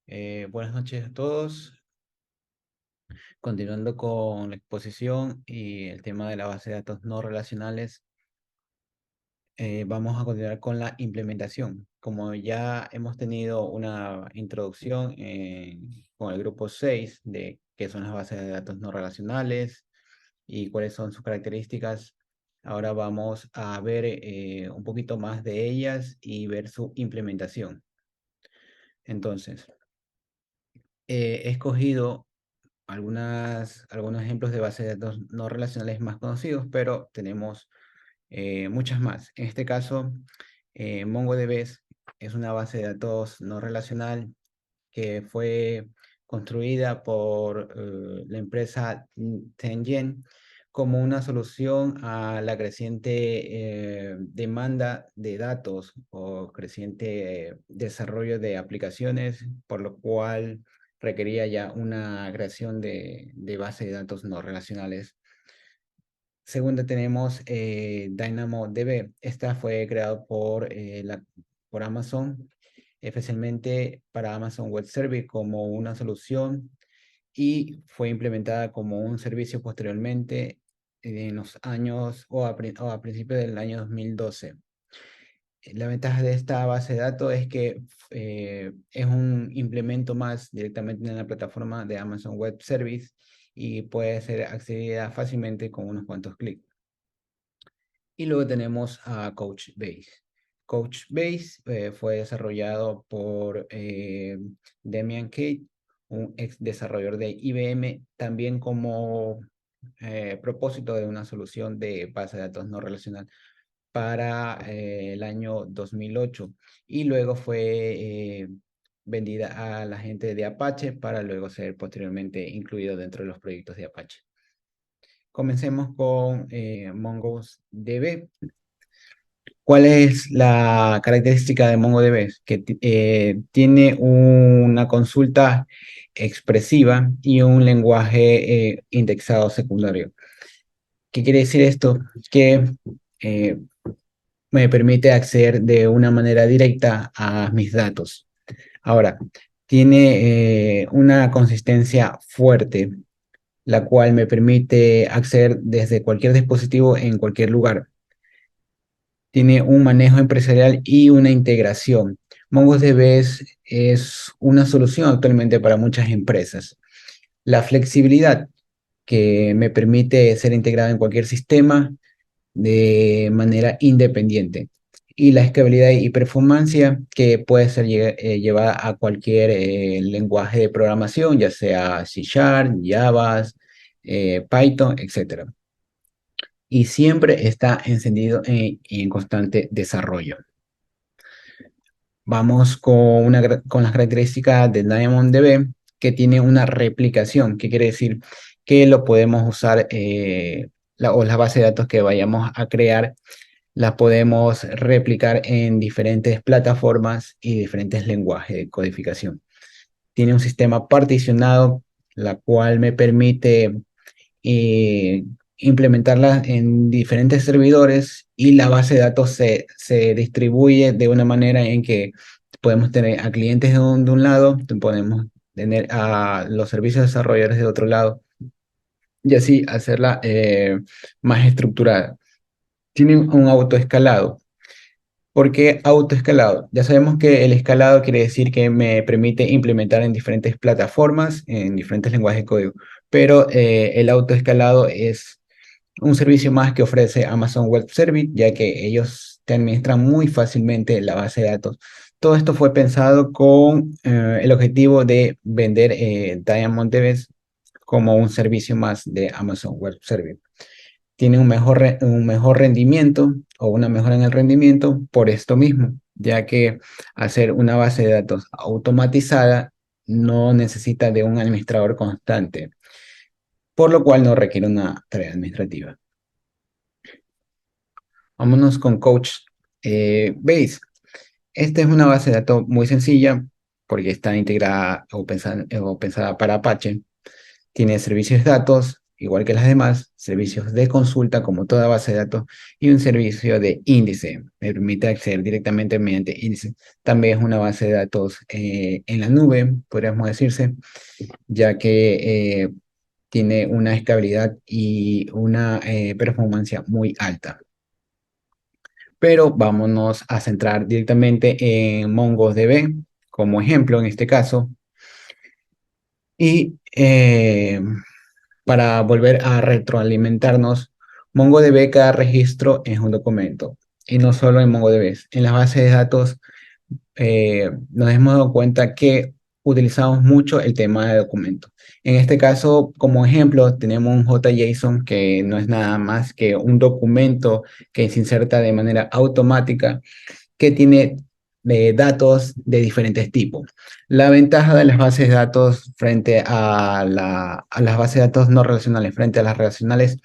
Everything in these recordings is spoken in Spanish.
Buenas noches a todos. Continuando con la exposición y el tema de la base de datos no relacionales, vamos a continuar con la implementación. Como ya hemos tenido una introducción con el grupo 6 de qué son las bases de datos no relacionales y cuáles son sus características, ahora vamos a ver un poquito más de ellas y ver su implementación. Entonces, he escogido algunos ejemplos de bases de datos no relacionales más conocidos, pero tenemos muchas más. En este caso, MongoDB es una base de datos no relacional que fue construida por la empresa Tengen como una solución a la creciente demanda de datos o creciente desarrollo de aplicaciones, por lo cual requería ya una creación de base de datos no relacionales. Segunda tenemos DynamoDB. Esta fue creada por Amazon, especialmente para Amazon Web Service como una solución y fue implementada como un servicio posteriormente en los años o a principios del año 2012. La ventaja de esta base de datos es que es un implemento más directamente en la plataforma de Amazon Web Service y puede ser accedida fácilmente con unos cuantos clics. Y luego tenemos a Couchbase. Couchbase fue desarrollado por Damian Kate, un ex desarrollador de IBM, también como propósito de una solución de base de datos no relacional para el año 2008 y luego fue vendida a la gente de Apache para luego ser posteriormente incluido dentro de los proyectos de Apache. Comencemos con MongoDB. ¿Cuál es la característica de MongoDB? Que tiene una consulta expresiva y un lenguaje indexado secundario. ¿Qué quiere decir esto? Que eh, me permite acceder de una manera directa a mis datos. Ahora, tiene una consistencia fuerte, la cual me permite acceder desde cualquier dispositivo en cualquier lugar. Tiene un manejo empresarial y una integración. MongoDB es una solución actualmente para muchas empresas. La flexibilidad que me permite ser integrada en cualquier sistema de manera independiente. Y la escalabilidad y performancia que puede ser llevada a cualquier lenguaje de programación, ya sea C Sharp, Java, Python, etc. Y siempre está encendido y en constante desarrollo. Vamos con las características de DiamondDB, que tiene una replicación, que quiere decir que lo podemos usar, o la base de datos que vayamos a crear, la podemos replicar en diferentes plataformas y diferentes lenguajes de codificación. Tiene un sistema particionado, la cual me permite eh, implementarla en diferentes servidores y la base de datos se distribuye de una manera en que podemos tener a clientes de un lado, podemos tener a los servicios desarrolladores de otro lado y así hacerla más estructurada. Tiene un autoescalado. ¿Por qué autoescalado? Ya sabemos que el escalado quiere decir que me permite implementar en diferentes plataformas, en diferentes lenguajes de código, pero el autoescalado es un servicio más que ofrece Amazon Web Service, ya que ellos te administran muy fácilmente la base de datos. Todo esto fue pensado con el objetivo de vender DiamondDB como un servicio más de Amazon Web Service. Tiene un mejor rendimiento o una mejora en el rendimiento por esto mismo, ya que hacer una base de datos automatizada no necesita de un administrador constante, por lo cual no requiere una tarea administrativa. Vámonos con Couchbase. Esta es una base de datos muy sencilla porque está integrada o pensada para Apache. Tiene servicios de datos igual que las demás, servicios de consulta como toda base de datos y un servicio de índice. Me permite acceder directamente mediante índice. También es una base de datos en la nube, podríamos decirse, ya que tiene una escalabilidad y una performance muy alta. Pero vámonos a centrar directamente en MongoDB como ejemplo en este caso. Y para volver a retroalimentarnos, MongoDB cada registro es un documento. Y no solo en MongoDB, en las bases de datos nos hemos dado cuenta que utilizamos mucho el tema de documentos. En este caso, como ejemplo, tenemos un JSON que no es nada más que un documento que se inserta de manera automática que tiene datos de diferentes tipos. La ventaja de las bases de datos frente a las bases de datos no relacionales, frente a las relacionales,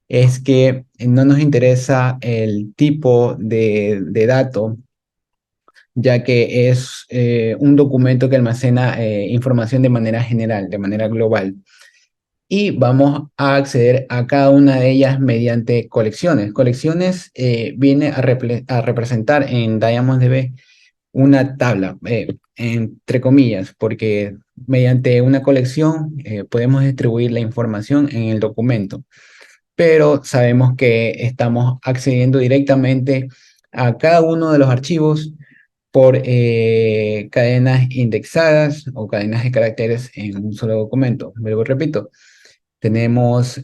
es que no nos interesa el tipo de dato, ya que es un documento que almacena información de manera general, de manera global. Y vamos a acceder a cada una de ellas mediante colecciones. Colecciones viene a representar en DiamondDB una tabla, entre comillas, porque mediante una colección podemos distribuir la información en el documento, pero sabemos que estamos accediendo directamente a cada uno de los archivos por cadenas indexadas o cadenas de caracteres en un solo documento. Luego repito, tenemos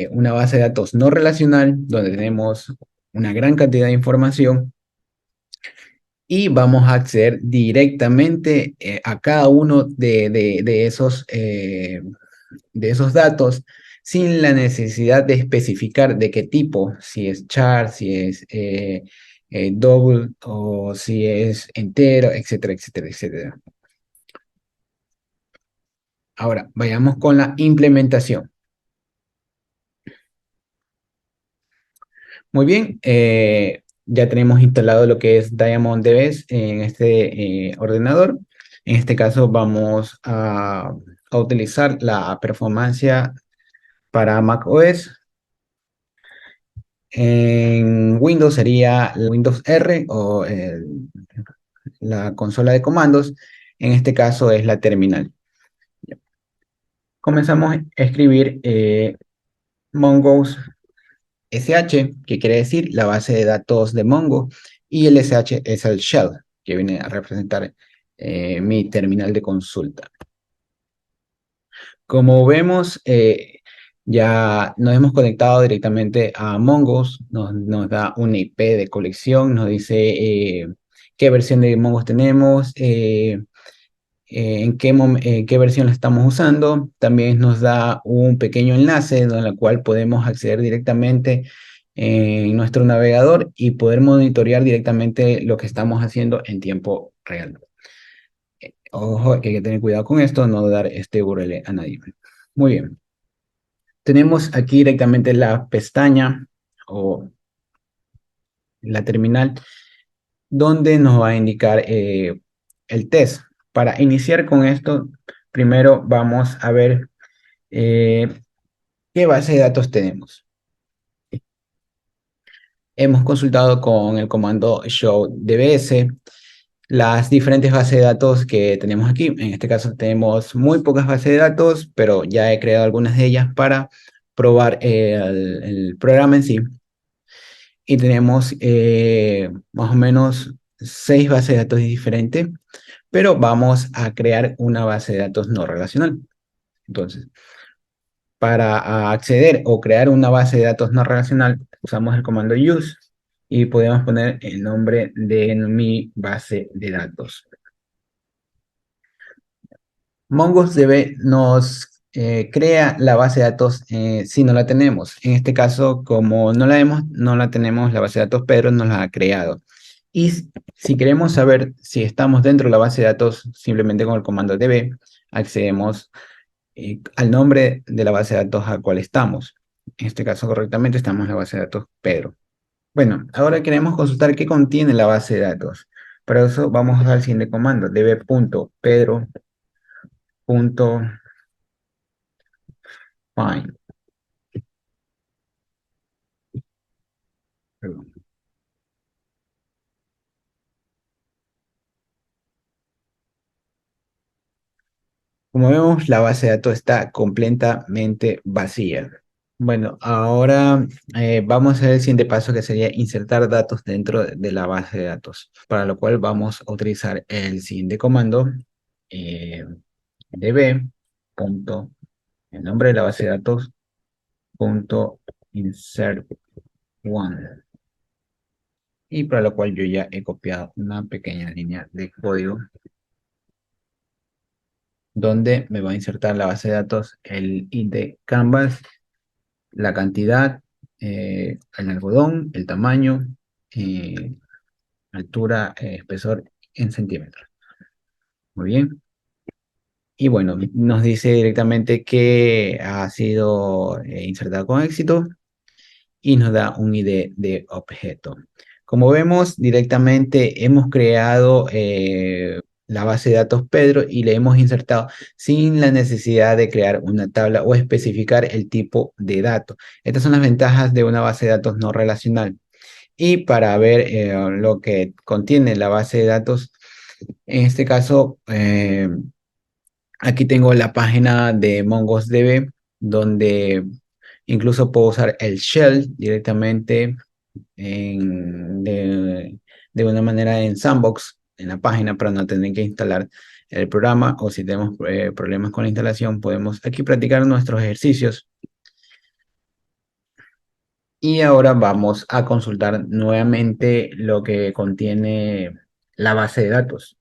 una base de datos no relacional donde tenemos una gran cantidad de información y vamos a acceder directamente a cada uno de esos datos sin la necesidad de especificar de qué tipo, si es char, si es double o si es entero, etcétera, etcétera, etcétera. Ahora, vayamos con la implementación. Muy bien, ya tenemos instalado lo que es DiamondDB en este ordenador. En este caso vamos a utilizar la performance para macOS. En Windows sería el Windows R o la consola de comandos. En este caso es la terminal. Comenzamos a escribir Mongoose SH, que quiere decir la base de datos de Mongo, y el SH es el shell, que viene a representar mi terminal de consulta. Como vemos, ya nos hemos conectado directamente a Mongoose, nos da una IP de colección, nos dice qué versión de Mongoose tenemos, qué versión la estamos usando. También nos da un pequeño enlace en el cual podemos acceder directamente en nuestro navegador y poder monitorear directamente lo que estamos haciendo en tiempo real. Ojo, hay que tener cuidado con esto, no dar este URL a nadie. Muy bien. Tenemos aquí directamente la pestaña o la terminal donde nos va a indicar el test. Para iniciar con esto, primero vamos a ver qué base de datos tenemos. Hemos consultado con el comando show dbs las diferentes bases de datos que tenemos aquí. En este caso tenemos muy pocas bases de datos, pero ya he creado algunas de ellas para probar el programa en sí. Y tenemos más o menos 6 bases de datos diferentes, pero vamos a crear una base de datos no relacional. Entonces, para acceder o crear una base de datos no relacional, usamos el comando use y podemos poner el nombre de mi base de datos. MongoDB nos crea la base de datos si no la tenemos. En este caso, como no la tenemos la base de datos, Pedro nos la ha creado. Y si queremos saber si estamos dentro de la base de datos, simplemente con el comando db accedemos al nombre de la base de datos a cual estamos. En este caso, correctamente, estamos en la base de datos Pedro. Bueno, ahora queremos consultar qué contiene la base de datos. Para eso vamos al siguiente comando, db.pedro.find. Perdón. Como vemos, la base de datos está completamente vacía. Bueno, ahora vamos a ver el siguiente paso que sería insertar datos dentro de la base de datos, para lo cual vamos a utilizar el siguiente comando, eh, db, punto, el nombre de la base de datos, punto, insert one, y para lo cual yo ya he copiado una pequeña línea de código donde me va a insertar la base de datos, el id de Canvas, la cantidad, el algodón, el tamaño, eh, altura, espesor en centímetros. Muy bien. Y bueno, nos dice directamente que ha sido insertado con éxito y nos da un ID de objeto. Como vemos, directamente hemos creado la base de datos Pedro y le hemos insertado sin la necesidad de crear una tabla o especificar el tipo de dato. Estas son las ventajas de una base de datos no relacional. Y para ver lo que contiene la base de datos, en este caso, aquí tengo la página de MongoDB, donde incluso puedo usar el shell directamente de una manera en Sandbox, en la página, para no tener que instalar el programa, o si tenemos problemas con la instalación, podemos aquí practicar nuestros ejercicios. Y ahora vamos a consultar nuevamente lo que contiene la base de datos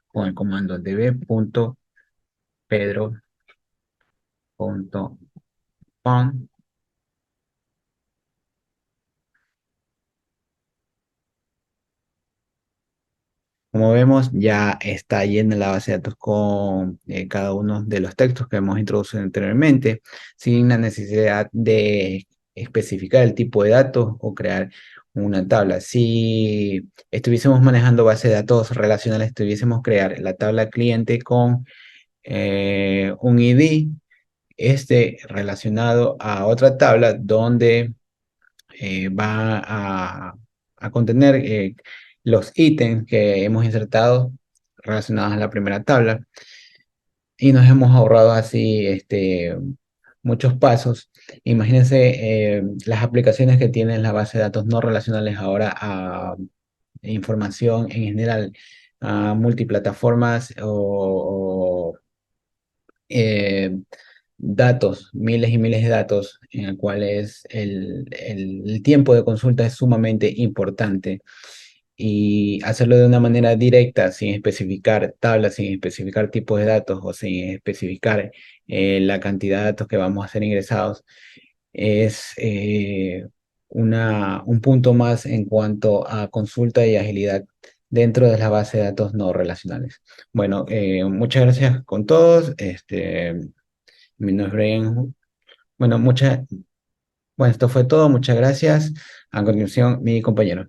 con el comando db.pedro.pon. Como vemos, ya está llena la base de datos con cada uno de los textos que hemos introducido anteriormente, sin la necesidad de especificar el tipo de datos o crear una tabla. Si estuviésemos manejando base de datos relacionales, tuviésemos crear la tabla cliente con un ID, este relacionado a otra tabla donde va a contener los ítems que hemos insertado relacionados a la primera tabla y nos hemos ahorrado así muchos pasos. Imagínense las aplicaciones que tienen la base de datos no relacionales ahora a información en general, a multiplataformas o eh, datos, miles y miles de datos, en el cual el tiempo de consulta es sumamente importante. Y hacerlo de una manera directa, sin especificar tablas, sin especificar tipos de datos o sin especificar la cantidad de datos que vamos a ser ingresados, es un punto más en cuanto a consulta y agilidad dentro de la base de datos no relacionales. Bueno, muchas gracias con todos. Mi nombre es Brian. Bueno, bueno, esto fue todo. Muchas gracias. A continuación, mi compañero.